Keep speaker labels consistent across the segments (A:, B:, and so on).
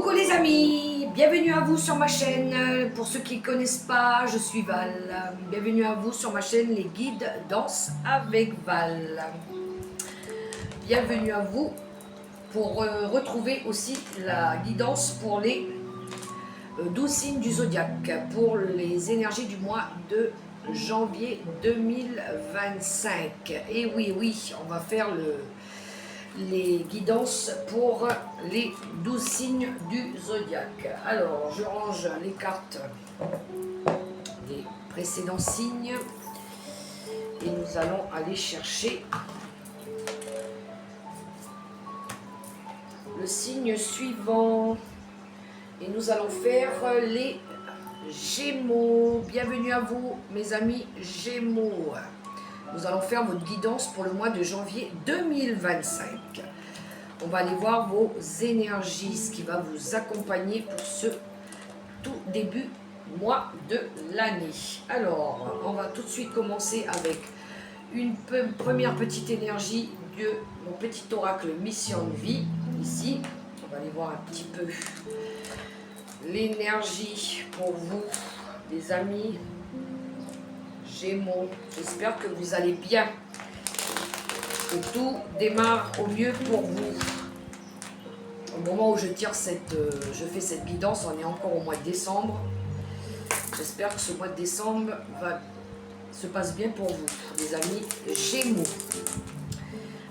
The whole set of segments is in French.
A: Coucou les amis, bienvenue à vous sur ma chaîne. Pour ceux qui ne connaissent pas, je suis Val. Bienvenue à vous sur ma chaîne Les Guides Danse avec Val. Bienvenue à vous pour retrouver aussi la guidance pour les 12 signes du zodiaque, pour les énergies du mois de janvier 2025. Et oui, on va faire les guidances pour les 12 signes du zodiaque. Alors, je range les cartes des précédents signes et nous allons aller chercher le signe suivant. Et nous allons faire les Gémeaux. Bienvenue à vous, mes amis Gémeaux. Nous allons faire votre guidance pour le mois de janvier 2025. On va aller voir vos énergies, ce qui va vous accompagner pour ce tout début mois de l'année. Alors, on va tout de suite commencer avec une première petite énergie de mon petit oracle Mission de Vie. Ici, on va aller voir un petit peu l'énergie pour vous, les amis Gémeaux. J'espère que vous allez bien, que tout démarre au mieux pour vous. Au moment où je fais cette guidance, on est encore au mois de décembre. J'espère que ce mois de décembre se passe bien pour vous, les amis Gémeaux.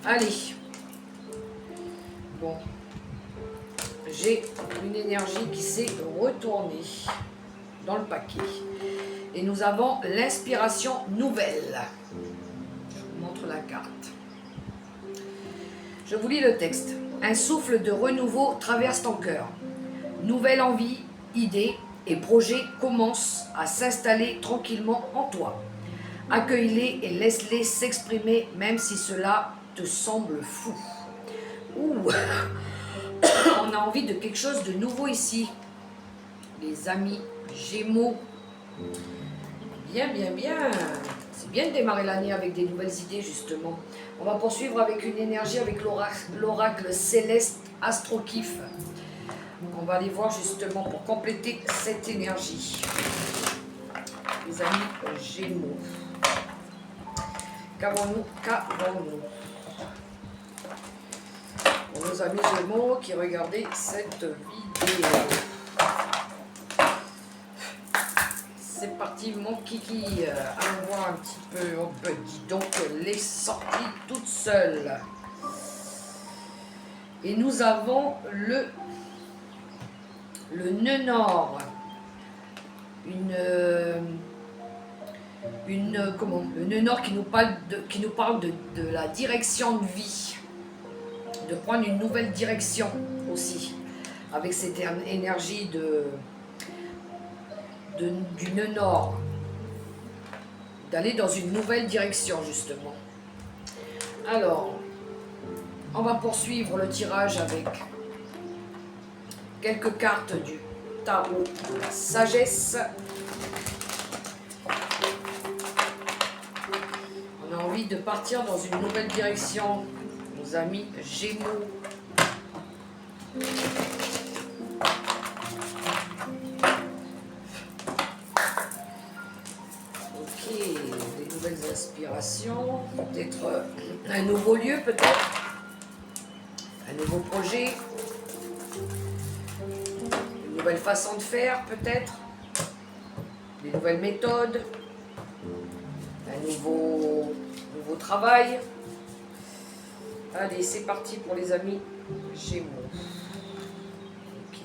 A: Allez, bon, j'ai une énergie qui s'est retournée dans le paquet. Et nous avons l'inspiration nouvelle. Je vous montre la carte. Je vous lis le texte. Un souffle de renouveau traverse ton cœur. Nouvelle envie, idées et projets commencent à s'installer tranquillement en toi. Accueille-les et laisse-les s'exprimer même si cela te semble fou. Ouh, on a envie de quelque chose de nouveau ici. Les amis Gémeaux. Bien. C'est bien de démarrer l'année avec des nouvelles idées, justement. On va poursuivre avec une énergie avec l'oracle céleste Astrokif. On va aller voir justement pour compléter cette énergie. Les amis Gémeaux. Qu'avons-nous pour nos amis Gémeaux qui regardaient cette vidéo. C'est parti mon kiki, allons voir un petit peu, oh ben dis donc, les sorties toutes seules. Et nous avons le nœud nord, le nœud nord qui nous parle de la direction de vie, de prendre une nouvelle direction aussi, avec cette énergie du nœud nord, d'aller dans une nouvelle direction justement. Alors, on va poursuivre le tirage avec quelques cartes du tarot de la sagesse. On a envie de partir dans une nouvelle direction, nos amis Gémeaux. Inspiration, peut-être un nouveau lieu, peut-être un nouveau projet, une nouvelle façon de faire, peut-être des nouvelles méthodes, un nouveau travail. Allez, c'est parti pour les amis Gémeaux. Ok.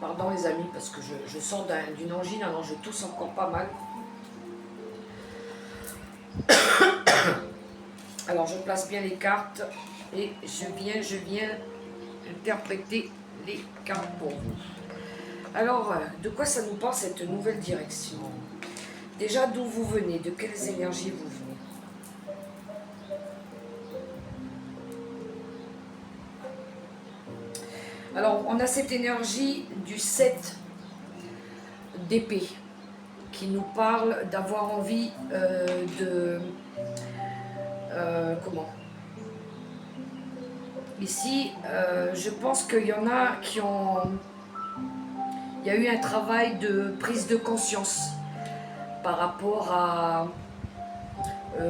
A: Pardon les amis, parce que je sors d'une angine, alors je tousse encore pas mal. Alors je place bien les cartes Et je viens interpréter les cartes pour vous. Alors, de quoi ça nous parle cette nouvelle direction? Déjà, d'où vous venez? De quelles énergies vous venez? Alors, on a cette énergie du 7 d'épée qui nous parle d'avoir envie comment? Ici, je pense qu'il y en a qui ont... Il y a eu un travail de prise de conscience par rapport à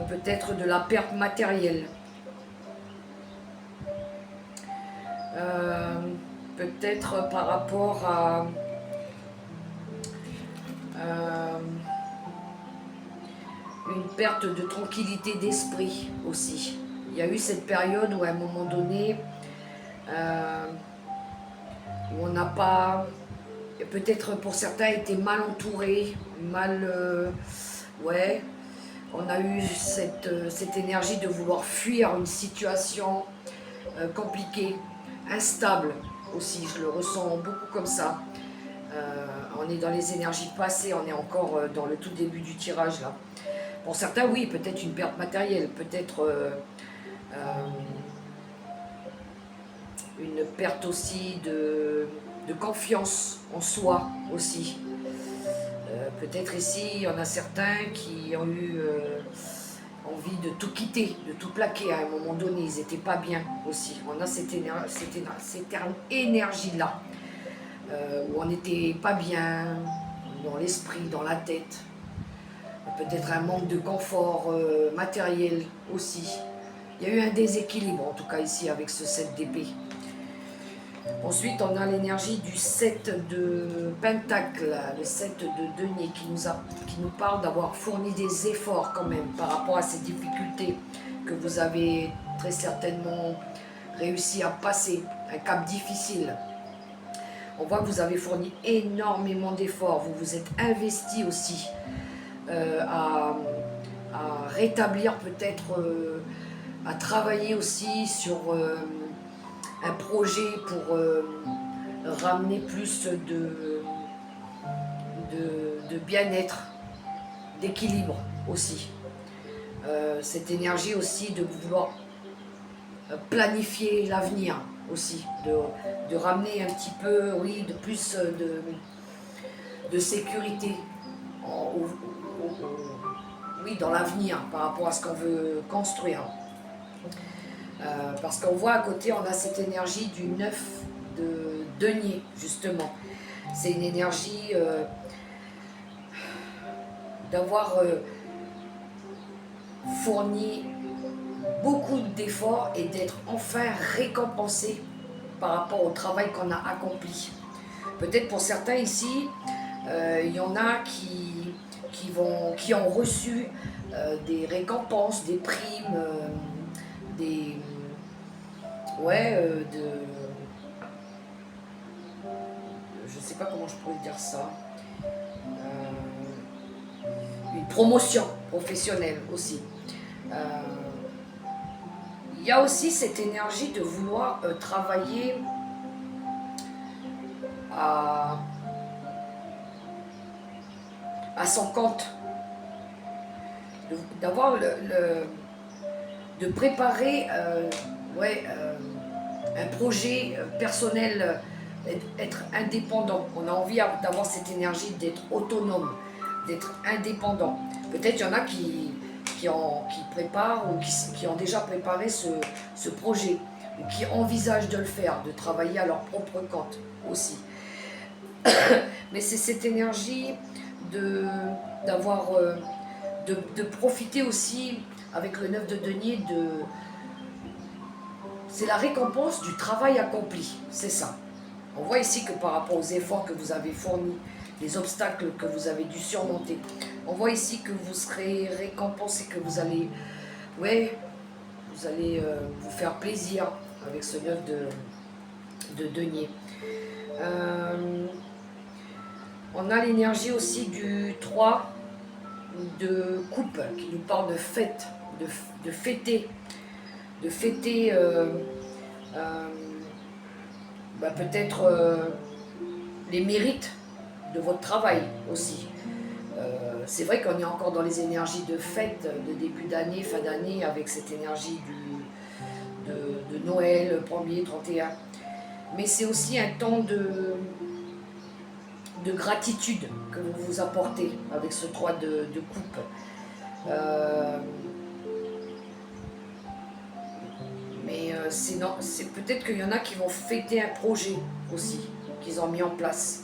A: peut-être de la perte matérielle. Peut-être par rapport à une perte de tranquillité d'esprit aussi. Il y a eu cette période où à un moment donné, où on n'a pas, peut-être pour certains, été mal entourés, ouais, on a eu cette énergie de vouloir fuir une situation compliquée, instable aussi, je le ressens beaucoup comme ça. On est dans les énergies passées, on est encore dans le tout début du tirage là. Pour certains, oui, peut-être une perte matérielle, peut-être une perte aussi de confiance en soi aussi. Peut-être ici, il y en a certains qui ont eu envie de tout quitter, de tout plaquer à un moment donné. Ils n'étaient pas bien aussi. On a cette énergie-là, où on n'était pas bien dans l'esprit, dans la tête. Peut-être un manque de confort matériel aussi. Il y a eu un déséquilibre, en tout cas ici, avec ce 7 d'épée. Ensuite, on a l'énergie du 7 de Pentacle, le 7 de denier, qui nous parle d'avoir fourni des efforts quand même par rapport à ces difficultés que vous avez très certainement réussi à passer, un cap difficile. On voit que vous avez fourni énormément d'efforts, vous vous êtes investi aussi à rétablir peut-être, à travailler aussi sur un projet pour ramener plus de bien-être, d'équilibre aussi. Cette énergie aussi de vouloir planifier l'avenir aussi, de ramener un petit peu, oui, de plus de sécurité oui, dans l'avenir par rapport à ce qu'on veut construire. Parce qu'on voit à côté, on a cette énergie du 9 de denier, justement. C'est une énergie d'avoir fourni beaucoup d'efforts et d'être enfin récompensé par rapport au travail qu'on a accompli. Peut-être pour certains ici, il y en a qui ont reçu des récompenses, des primes, des... Ouais, je sais pas comment je pourrais dire ça. Une promotion professionnelle aussi. Il y a aussi cette énergie de vouloir travailler à son compte, d'avoir de préparer un projet personnel, être indépendant. On a envie d'avoir cette énergie d'être autonome, d'être indépendant. Peut-être il y en a qui préparent ou qui ont déjà préparé ce projet, ou qui envisagent de le faire, de travailler à leur propre compte aussi. Mais c'est cette énergie d'avoir de profiter aussi avec le 9 de denier c'est la récompense du travail accompli, c'est ça. On voit ici que par rapport aux efforts que vous avez fournis, les obstacles que vous avez dû surmonter, on voit ici que vous serez récompensé, que vous allez vous faire plaisir avec ce 9 de denier. On a l'énergie aussi du 3 de coupe qui nous parle de fête, de fêter de fêter peut-être les mérites de votre travail aussi. C'est vrai qu'on est encore dans les énergies de fête, de début d'année, fin d'année, avec cette énergie de Noël, 1er, 31. Mais c'est aussi un temps de gratitude que vous vous apportez avec ce 3 de coupe. C'est peut-être qu'il y en a qui vont fêter un projet aussi, qu'ils ont mis en place.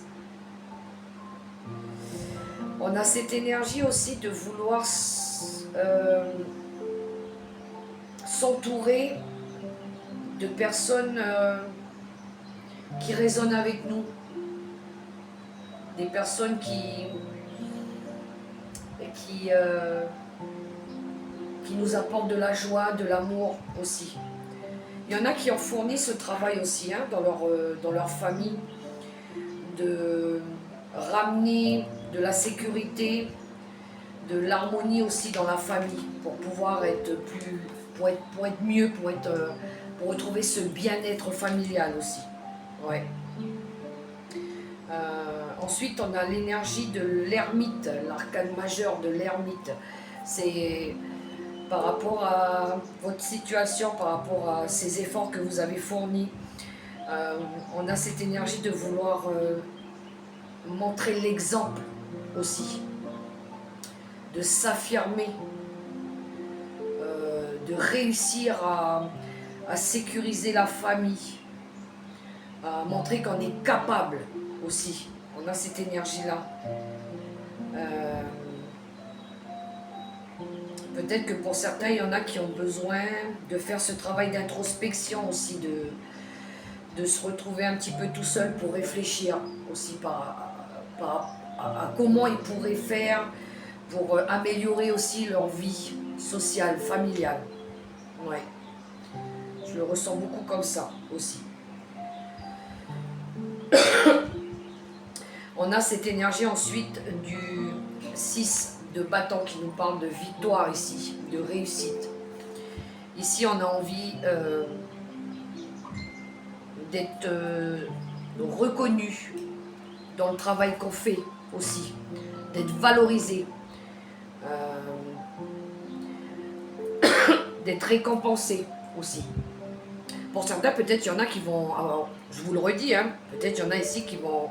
A: On a cette énergie aussi de vouloir s'entourer de personnes qui résonnent avec nous, des personnes qui nous apportent de la joie, de l'amour aussi. Il y en a qui ont fourni ce travail aussi dans leur famille, de ramener de la sécurité, de l'harmonie aussi dans la famille, pour pouvoir être plus, pour être mieux, pour retrouver ce bien-être familial aussi. Ouais. Ensuite, on a l'énergie de l'ermite, l'arcane majeur de l'ermite. C'est par rapport à votre situation, par rapport à ces efforts que vous avez fournis. On a cette énergie de vouloir montrer l'exemple aussi, de s'affirmer, de réussir à sécuriser la famille, à montrer qu'on est capable aussi. On a cette énergie-là. Peut-être que pour certains, il y en a qui ont besoin de faire ce travail d'introspection aussi, de se retrouver un petit peu tout seul pour réfléchir aussi à comment ils pourraient faire pour améliorer aussi leur vie sociale, familiale. Ouais. Je le ressens beaucoup comme ça aussi. On a cette énergie ensuite du 6 de bâton qui nous parle de victoire ici, de réussite. Ici, on a envie d'être reconnu dans le travail qu'on fait aussi, d'être valorisé, d'être récompensé aussi. Pour certains, peut-être il y en a qui vont, alors, je vous le redis, peut-être il y en a ici qui vont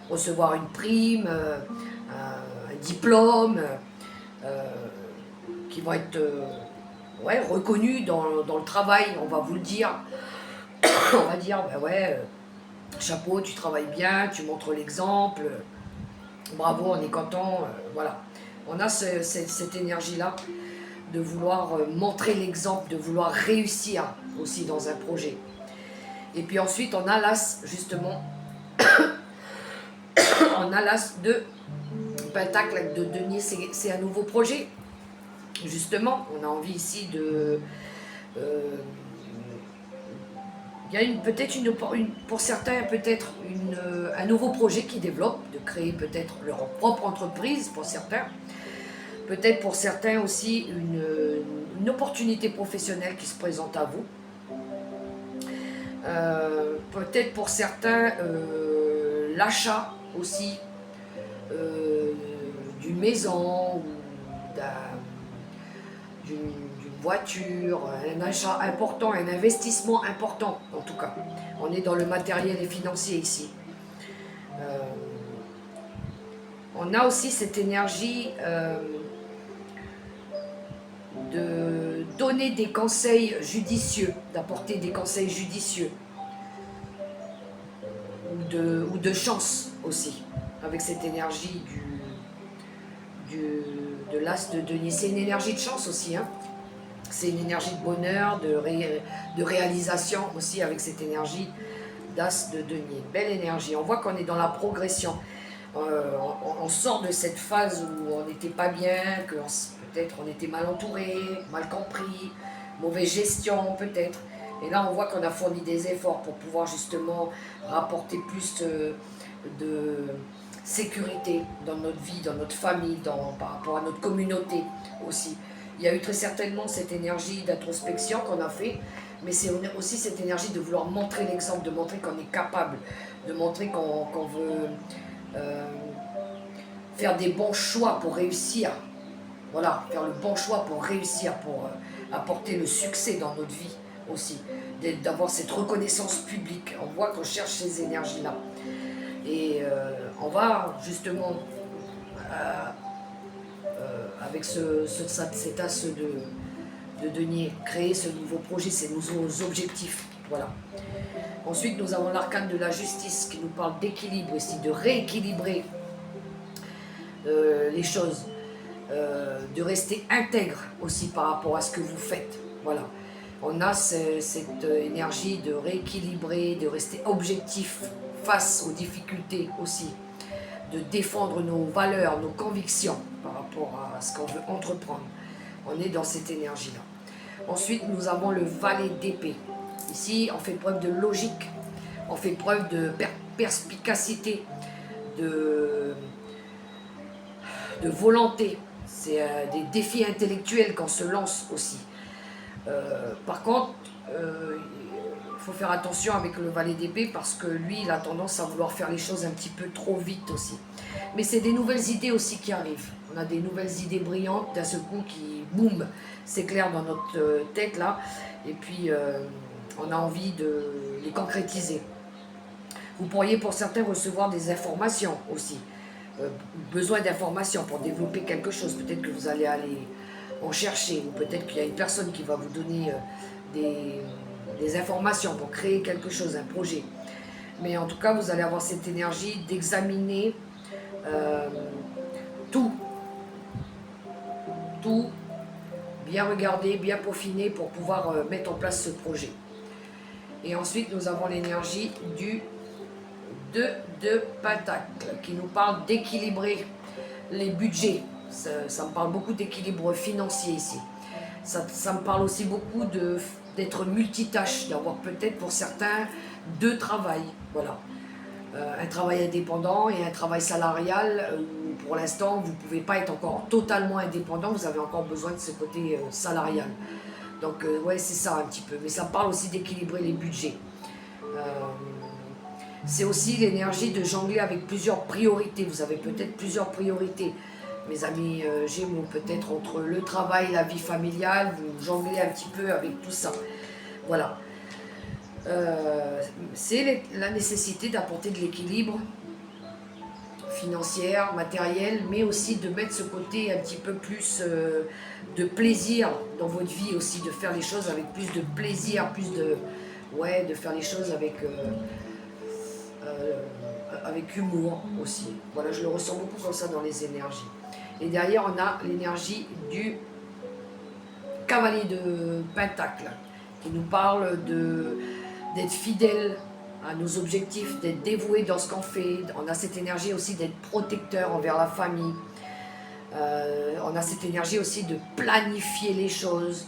A: recevoir une prime, un diplôme, qui vont être reconnus dans le travail, on va vous le dire. On va dire, chapeau, tu travailles bien, tu montres l'exemple, bravo, on est content, voilà. On a cette énergie-là de vouloir montrer l'exemple, de vouloir réussir aussi dans un projet. Et puis ensuite, on a l'as, justement, on a l'as de Pentacle de denier, c'est un nouveau projet. Justement, on a envie ici de... il y a peut-être pour certains, peut-être un nouveau projet qui développe, de créer peut-être leur propre entreprise pour certains. Peut-être pour certains aussi une opportunité professionnelle qui se présente à vous. Peut-être pour certains l'achat aussi d'une maison ou d'une voiture, un achat important, un investissement important en tout cas. On est dans le matériel et financier ici. On a aussi cette énergie de donner des conseils judicieux, d'apporter des conseils judicieux ou de chance aussi, avec cette énergie de l'as de denier. C'est une énergie de chance aussi, c'est une énergie de bonheur, de réalisation aussi, avec cette énergie d'as de denier. Belle énergie, on voit qu'on est dans la progression. On sort de cette phase où on n'était pas bien, que peut-être on était mal entouré, mal compris, mauvaise gestion peut-être. Et là on voit qu'on a fourni des efforts pour pouvoir justement rapporter plus de sécurité dans notre vie, dans notre famille, par rapport à notre communauté aussi. Il y a eu très certainement cette énergie d'introspection qu'on a fait, mais c'est aussi cette énergie de vouloir montrer l'exemple, de montrer qu'on est capable, de montrer qu'on veut faire des bons choix pour réussir. Voilà, faire le bon choix pour réussir, pour apporter le succès dans notre vie aussi, d'avoir cette reconnaissance publique. On voit qu'on cherche ces énergies-là. Et on va justement, avec cet as de denier, créer ce nouveau projet, ces nouveaux objectifs. Voilà. Ensuite, nous avons l'arcane de la justice qui nous parle d'équilibre ici, de rééquilibrer les choses. De rester intègre aussi par rapport à ce que vous faites. Voilà. On a cette énergie de rééquilibrer, de rester objectif face aux difficultés aussi, de défendre nos valeurs, nos convictions par rapport à ce qu'on veut entreprendre. On est dans cette énergie-là. Ensuite, nous avons le valet d'épée. Ici, on fait preuve de logique, on fait preuve de perspicacité, de volonté. C'est des défis intellectuels qu'on se lance aussi. Par contre, il faut faire attention avec le valet d'épée parce que lui, il a tendance à vouloir faire les choses un petit peu trop vite aussi. Mais c'est des nouvelles idées aussi qui arrivent. On a des nouvelles idées brillantes d'un seul coup qui, boum, s'éclairent dans notre tête là. Et puis, on a envie de les concrétiser. Vous pourriez pour certains recevoir des informations aussi. Besoin d'informations pour développer quelque chose. Peut-être que vous allez aller en chercher, ou peut-être qu'il y a une personne qui va vous donner des informations pour créer quelque chose, un projet. Mais en tout cas, vous allez avoir cette énergie d'examiner tout, bien regarder, bien peaufiner pour pouvoir mettre en place ce projet. Et ensuite, nous avons l'énergie du 2 de Pentacle qui nous parle d'équilibrer les budgets. Ça me parle beaucoup d'équilibre financier ici. Ça me parle aussi beaucoup d'être multitâche, d'avoir peut-être pour certains 2 travails. Voilà. Un travail indépendant et un travail salarial où pour l'instant vous ne pouvez pas être encore totalement indépendant, vous avez encore besoin de ce côté salarial. Donc ouais, c'est ça un petit peu. Mais ça parle aussi d'équilibrer les budgets. C'est aussi l'énergie de jongler avec plusieurs priorités. Vous avez peut-être plusieurs priorités, mes amis Gémeaux, peut-être entre le travail, la vie familiale, vous jonglez un petit peu avec tout ça. Voilà. C'est la nécessité d'apporter de l'équilibre financier, matériel, mais aussi de mettre ce côté un petit peu plus de plaisir dans votre vie aussi, de faire les choses avec plus de plaisir, plus de... Ouais, de faire les choses avec humour aussi. Voilà, je le ressens beaucoup comme ça dans les énergies. Et derrière, on a l'énergie du cavalier de Pentacle, qui nous parle d'être fidèle à nos objectifs, d'être dévoué dans ce qu'on fait. On a cette énergie aussi d'être protecteur envers la famille. On a cette énergie aussi de planifier les choses,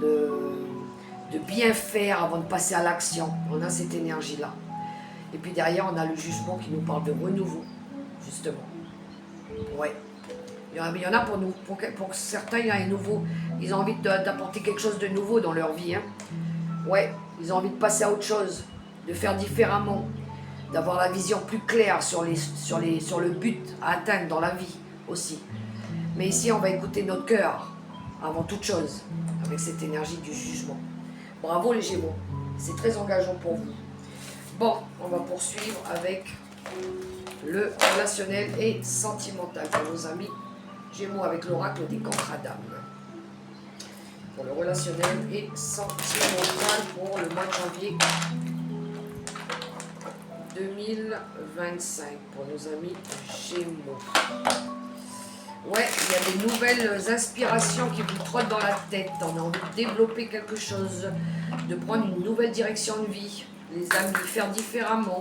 A: de bien faire avant de passer à l'action. On a cette énergie-là. Et puis derrière, on a le jugement qui nous parle de renouveau, justement. Ouais. Il y en a pour nous, pour certains, il y a un nouveau. Ils ont envie d'apporter quelque chose de nouveau dans leur vie. Hein. Ouais, ils ont envie de passer à autre chose, de faire différemment, d'avoir la vision plus claire sur le but à atteindre dans la vie aussi. Mais ici, on va écouter notre cœur avant toute chose, avec cette énergie du jugement. Bravo les Gémeaux, c'est très engageant pour vous. Bon, on va poursuivre avec le relationnel et sentimental pour nos amis Gémeaux avec l'oracle des Cancradam. Pour le relationnel et sentimental pour le mois de janvier 2025 pour nos amis Gémeaux. Ouais, il y a des nouvelles inspirations qui vous trottent dans la tête. On a envie de développer quelque chose, de prendre une nouvelle direction de vie. Les amis, faire différemment,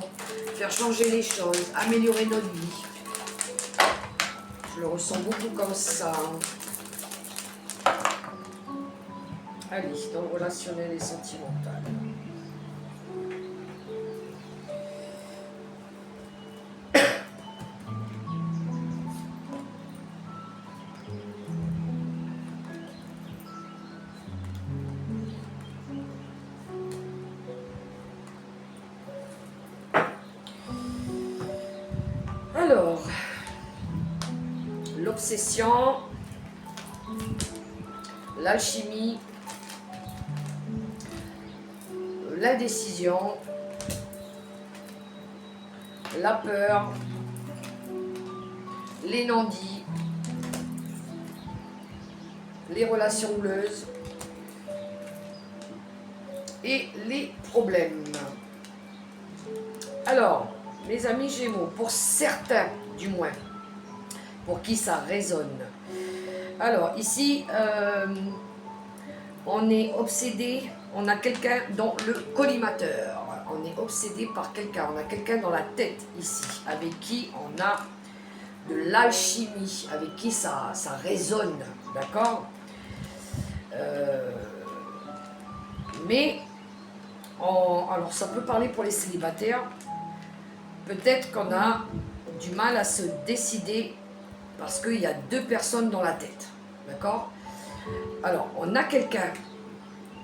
A: faire changer les choses, améliorer notre vie. Je le ressens beaucoup comme ça. Allez, dans le relationnel et sentimental. l'obsession, l'alchimie, l'indécision, la peur, les non-dits, les relations houleuses et les problèmes. Alors, mes amis Gémeaux, pour certains du moins, pour qui ça résonne. Alors ici, on est obsédé, on a quelqu'un dans le collimateur, on est obsédé par quelqu'un, on a quelqu'un dans la tête ici, avec qui on a de l'alchimie, avec qui ça résonne, d'accord? Mais, alors ça peut parler pour les célibataires, peut-être qu'on a du mal à se décider parce qu'il y a deux personnes dans la tête, d'accord? Alors, on a quelqu'un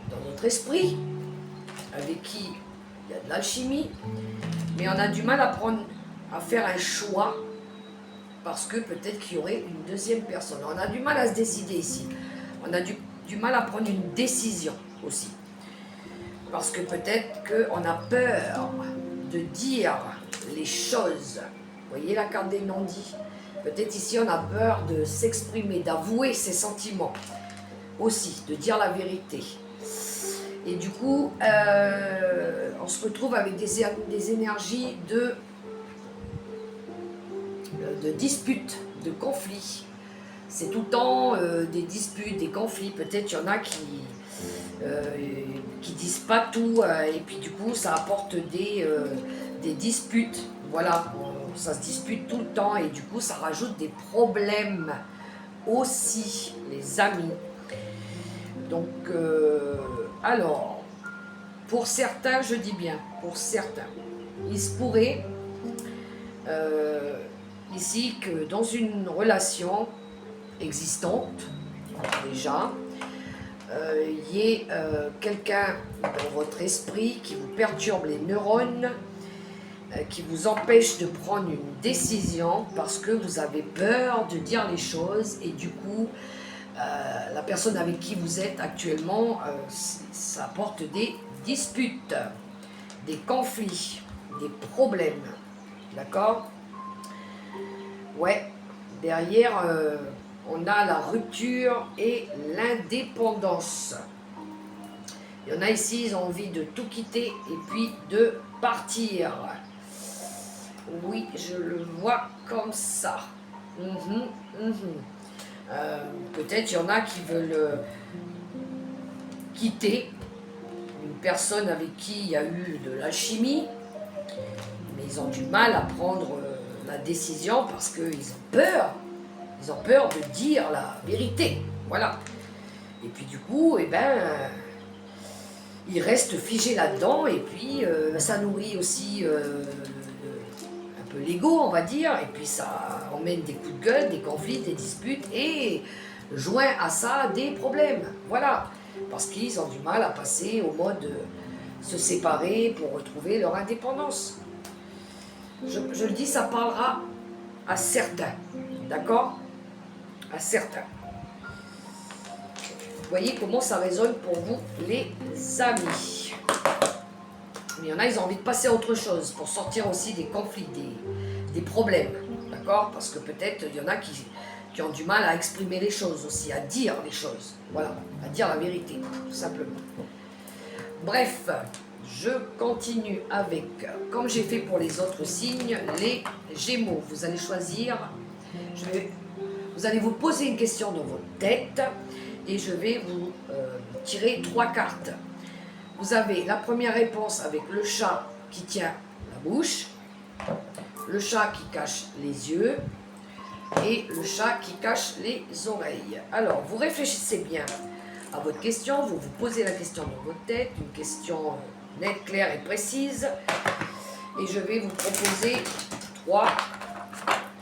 A: dans notre esprit avec qui il y a de l'alchimie, mais on a du mal à faire un choix parce que peut-être qu'il y aurait une deuxième personne. On a du mal à se décider ici. On a du mal à prendre une décision aussi. Parce que peut-être qu'on a peur de dire les choses. Vous voyez la carte des non-dits? Peut-être ici on a peur de s'exprimer, d'avouer ses sentiments aussi, de dire la vérité. Et du coup, on se retrouve avec des énergies de disputes, de conflits. C'est tout le temps des disputes, des conflits. Peut-être il y en a qui disent pas tout et puis du coup ça apporte des disputes. Voilà, ça se dispute tout le temps et du coup ça rajoute des problèmes aussi, les amis. Donc, alors, pour certains, je dis bien, pour certains, il se pourrait ici que dans une relation existante, déjà, il y ait quelqu'un dans votre esprit qui vous perturbe les neurones, qui vous empêche de prendre une décision parce que vous avez peur de dire les choses et du coup, la personne avec qui vous êtes actuellement, ça apporte des disputes, des conflits, des problèmes, d'accord? Ouais, derrière, on a la rupture et l'indépendance. Il y en a ici, ils ont envie de tout quitter et puis de partir. Oui, je le vois comme ça. Peut-être il y en a qui veulent quitter une personne avec qui il y a eu de l'alchimie, mais ils ont du mal à prendre la décision parce qu'ils ont peur. Ils ont peur de dire la vérité. Voilà. Et puis du coup, eh ben, ils restent figés là-dedans et puis ça nourrit aussi un peu l'ego, on va dire, et puis ça emmène des coups de gueule, des conflits, des disputes, et joint à ça des problèmes, voilà, parce qu'ils ont du mal à passer au mode se séparer pour retrouver leur indépendance. Je le dis, ça parlera à certains, d'accord? À certains. Vous voyez comment ça résonne pour vous, les amis. Mais il y en a, ils ont envie de passer à autre chose pour sortir aussi des conflits, des problèmes, d'accord? Parce que peut-être il y en a qui ont du mal à exprimer les choses aussi, à dire les choses, voilà, à dire la vérité, tout simplement. Bref, je continue avec, comme j'ai fait pour les autres signes, les Gémeaux. Vous allez choisir, vous allez vous poser une question dans votre tête et je vais vous tirer 3 cartes. Vous avez la première réponse avec le chat qui tient la bouche, le chat qui cache les yeux et le chat qui cache les oreilles. Alors, vous réfléchissez bien à votre question, vous vous posez la question dans votre tête, une question nette, claire et précise. Et je vais vous proposer 3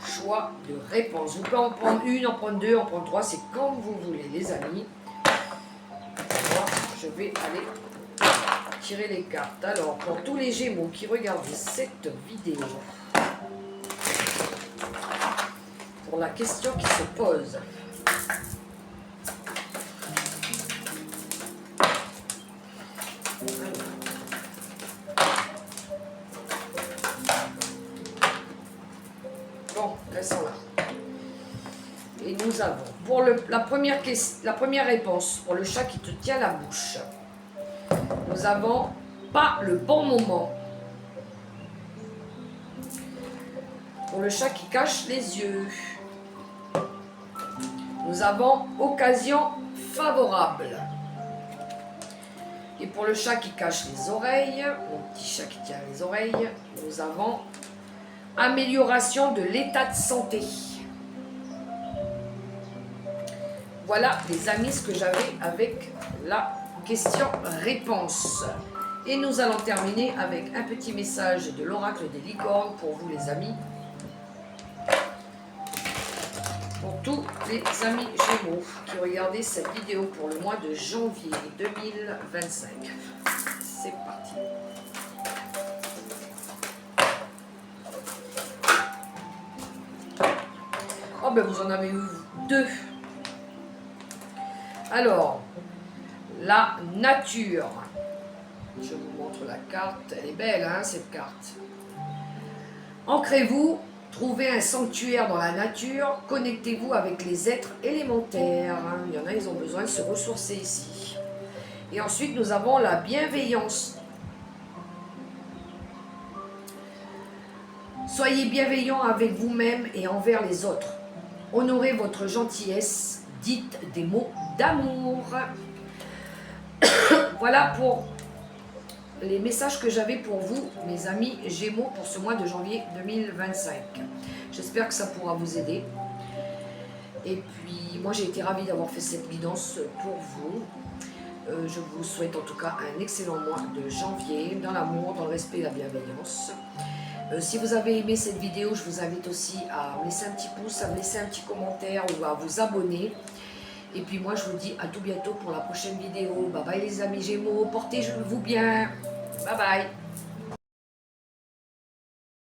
A: choix de réponse. Vous pouvez en prendre une, en prendre 2, en prendre 3, c'est comme vous voulez, les amis. Moi, je vais aller tirer les cartes. Alors, pour tous les Gémeaux qui regardent cette vidéo, pour la question qui se pose. Bon, restons là. Et nous avons, pour la première réponse, pour le chat qui te tient la bouche, nous avons pas le bon moment. Pour le chat qui cache les yeux, nous avons occasion favorable. Et pour le chat qui cache les oreilles, mon petit chat qui tient les oreilles, nous avons amélioration de l'état de santé. Voilà les amis ce que j'avais avec la question-réponse. Et nous allons terminer avec un petit message de l'oracle des licornes pour vous les amis. Pour tous les amis Gémeaux qui regardaient cette vidéo pour le mois de janvier 2025. C'est parti. Oh ben vous en avez eu 2. Alors, la nature. Je vous montre la carte. Elle est belle, hein, cette carte. Ancrez-vous, trouvez un sanctuaire dans la nature, connectez-vous avec les êtres élémentaires. Il y en a, ils ont besoin de se ressourcer ici. Et ensuite, nous avons la bienveillance. Soyez bienveillant avec vous-même et envers les autres. Honorez votre gentillesse, dites des mots d'amour. Voilà pour les messages que j'avais pour vous, mes amis Gémeaux, pour ce mois de janvier 2025. J'espère que ça pourra vous aider. Et puis, moi, j'ai été ravie d'avoir fait cette guidance pour vous. Je vous souhaite en tout cas un excellent mois de janvier, dans l'amour, dans le respect et la bienveillance. Si vous avez aimé cette vidéo, je vous invite aussi à me laisser un petit pouce, à me laisser un petit commentaire ou à vous abonner. Et puis moi, je vous dis à tout bientôt pour la prochaine vidéo. Bye bye les amis Gémeaux, portez-vous bien. Bye bye.